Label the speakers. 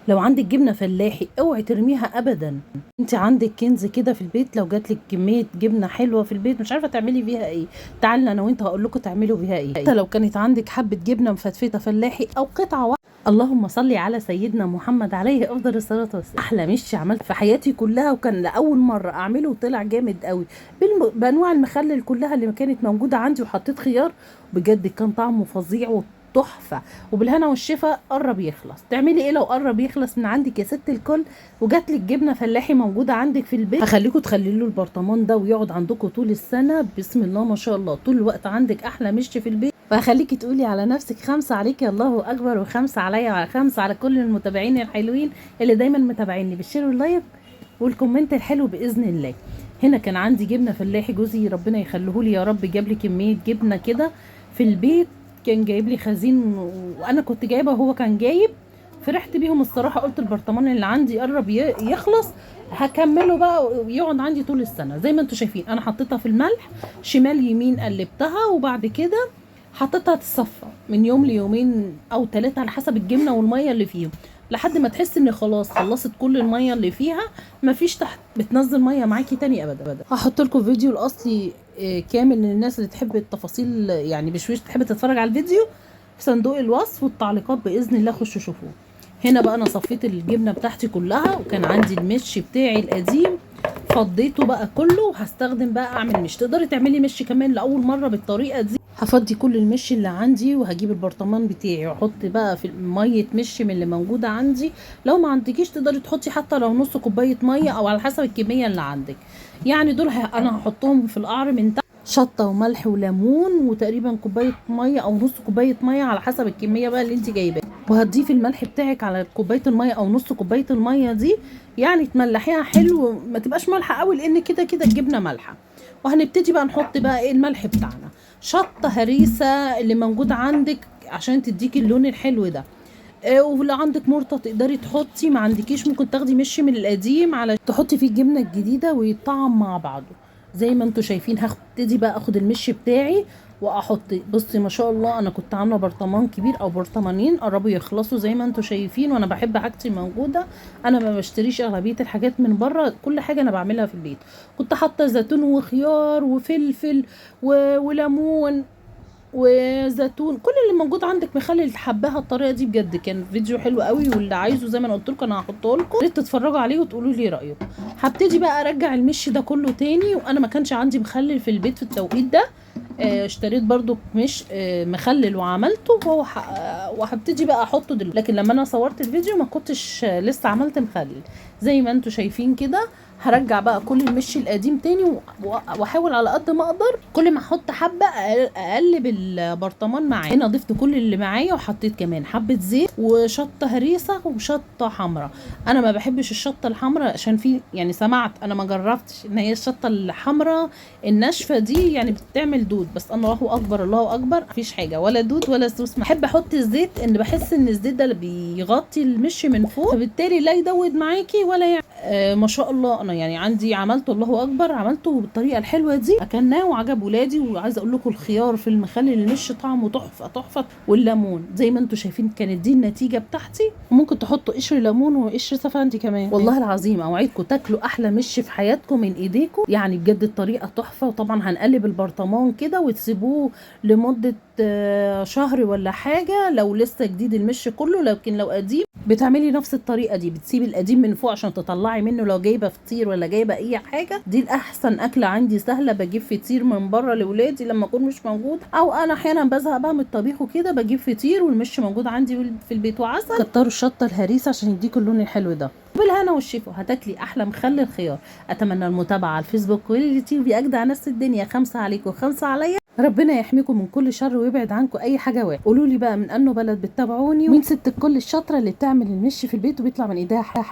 Speaker 1: لو عندك جبنه فلاحي اوعي ترميها ابدا. انت عندك كنز كده في البيت، لو جاتلك كميه جبنه حلوه في البيت مش عارفه تعملي بيها ايه، تعالنا انا وانت هقول لكم تعملوا بيها ايه. حتى لو كانت عندك حبه جبنه مفتفته فلاحي او قطعه واحده. اللهم صل على سيدنا محمد عليه افضل الصلاه والسلام. احلى مشي عملت في حياتي كلها، وكان لاول مره اعمله وطلع جامد قوي بانواع المخلل كلها اللي كانت موجوده عندي، وحطيت خيار. بجد كان طعمه فظيع تحفه. وبالهنا والشفا. قرب يخلص، تعملي ايه لو قرب يخلص من عندك يا ست الكل وجاتلك جبنه فلاحي موجوده عندك في البيت؟ هخليكم تخللوا البرطمان ده ويقعد عندكم طول السنه، بسم الله ما شاء الله، طول الوقت عندك احلى مشي في البيت. فهخليكي تقولي على نفسك 5 عليك الله اكبر، و5 عليا، و5 على كل المتابعين الحلوين اللي دايما متابعيني بالشير واللايك والكومنت الحلو باذن الله. هنا كان عندي جبنه فلاحي، جوزي ربنا يخليهولي يا رب جاب لي كميه جبنه كده في البيت، كان جايب لي خزين وانا كنت جايبه وهو كان جايب. فرحت بيهم الصراحه، قلت البرطمان اللي عندي قرب يخلص، هكمله بقى ويقعد عندي طول السنه. زي ما انتم شايفين انا حطيتها في الملح شمال يمين، قلبتها، وبعد كده حطيتها تتصفى من يوم ليومين او 3 على حسب الجبنه والميه اللي فيهم، لحد ما تحس ان خلاص خلصت كل الميه اللي فيها، مفيش تحت بتنزل ميه معاكي تاني ابدا. هحط لكم فيديو الاصلي كامل للناس اللي تحب التفاصيل، يعني بشويش تحب تتفرج على الفيديو في صندوق الوصف والتعليقات باذن الله، خشوا شوفوه. هنا بقى انا صفيت الجبنه بتاعتي كلها، وكان عندي المش بتاعي القديم فضيته بقى كله، وهستخدم بقى اعمل مش. تقدري تعملي مش كمان لاول مره بالطريقه دي. هفضي كل المش اللي عندي، وهجيب البرطمان بتاعي واحط بقى في ميه مش من اللي موجوده عندي. لو ما عندكيش تقدري تحطي حتى لو نص كوبايه ميه، او على حسب الكميه اللي عندك. يعني دول انا هحطهم في القعر من تحت، شطه وملح وليمون، وتقريبا كوبايه ميه او نص كوبايه ميه على حسب الكميه بقى اللي انت جايباها. وهتضيفي الملح بتاعك على كوبايه الميه او نص كوبايه الميه دي، يعني تملحيها حلو، ما تبقاش مالحه قوي لان كده كده الجبنه مالحه. وهنبتدي بقى نحط بقى ايه الملح بتاعنا، شطه هريسه اللي موجود عندك عشان تديكي اللون الحلو ده. ولو عندك مرطه تقدري تحطي، ما عندكيش ممكن تاخدي مش من القديم على تحطي فيه الجبنه الجديده ويتطعم مع بعضه. زي ما انتوا شايفين هبتدي بقى اخد المش بتاعي واحط. بصي ما شاء الله انا كنت عامله برطمان كبير او برطمانين قربوا يخلصوا زي ما انتوا شايفين، وانا بحب حاجتي موجوده. انا ما بشتريش اغلبيه الحاجات من بره، كل حاجه انا بعملها في البيت. كنت حاطه زيتون وخيار وفلفل وليمون وزيتون، كل اللي موجود عندك مخلل حباها الطريقه دي. بجد كان فيديو حلو قوي، واللي عايزه زي ما انا قلت لكم انا هحطه لكم، يا ريت تتفرجوا عليه وتقولوا لي رايكم. هبتدي بقى ارجع المش ده كله تاني، وانا ما كانش عندي مخلل في البيت في التوقيت ده. اشتريت برضو مش مخلل وعملته، وهبتدي بقى احطه دلوقتي. لكن لما انا صورت الفيديو ما كنتش لسه عملت مخلل. زي ما انتوا شايفين كده هرجع بقى كل المش القديم تاني، واحاول على قد ما اقدر كل ما احط حبه اقلب البرطمان معايا. هنا ضفت كل اللي معايا، وحطيت كمان حبه زيت وشطه هريسه وشطه حمراء. انا ما بحبش الشطه الحمراء عشان في يعني سمعت، انا ما جربتش ان هي الشطه الحمراء الناشفه دي يعني بتعمل دود، بس الله اكبر الله اكبر مفيش حاجه ولا دود ولا سوس. بحب احط الزيت ان بحس ان الزيت ده اللي بيغطي المش من فوق، فبالتالي لا يدود معاكي ولا يعني ما شاء الله. انا يعني عندي عملته الله اكبر، عملته بالطريقه الحلوه دي، اكلناه وعجب ولادي. وعايزه اقول لكم الخيار في المخلل المش طعمه تحفه تحفه، والليمون زي ما انتم شايفين كانت دي النتيجه بتاعتي. وممكن تحطوا قشر ليمون وقشر سفندي كمان. والله العظيم اوعدكم تاكلوا احلى مش في حياتكم من ايديكم، يعني بجد الطريقه تحفه. وطبعا هنقلب البرطمان كده وتسيبوه لمده شهر ولا حاجه لو لسه جديد المش كله. لكن لو قديم بتعملي نفس الطريقه دي، بتسيبي القديم من فوق عشان تطلعي منه لو جايبه فطير ولا جايبه اي حاجه. دي الاحسن اكله عندي سهله، بجيب فطير من بره لاولادي لما اكون مش موجود، او انا احيانا بزهق بقى من الطبيخ وكده بجيب فطير والمش موجود عندي في البيت وعسل. كتروا الشطه الهريسه عشان يديكوا اللون الحلو ده. بالهنا والشفا هتاكلي احلى مخلل خيار. اتمنى المتابعه على الفيسبوك واليوتيوب، اجدع ناس الدنيا. 5 عليكم 5 عليا. ربنا يحميكم من كل شر ويبعد عنكم اي حاجه وحشه. قولوا لي بقى من انه بلد بتتابعوني، ومين ست الكل الشاطره اللي بتعمل المش في البيت وبيطلع من ايديها حاجه.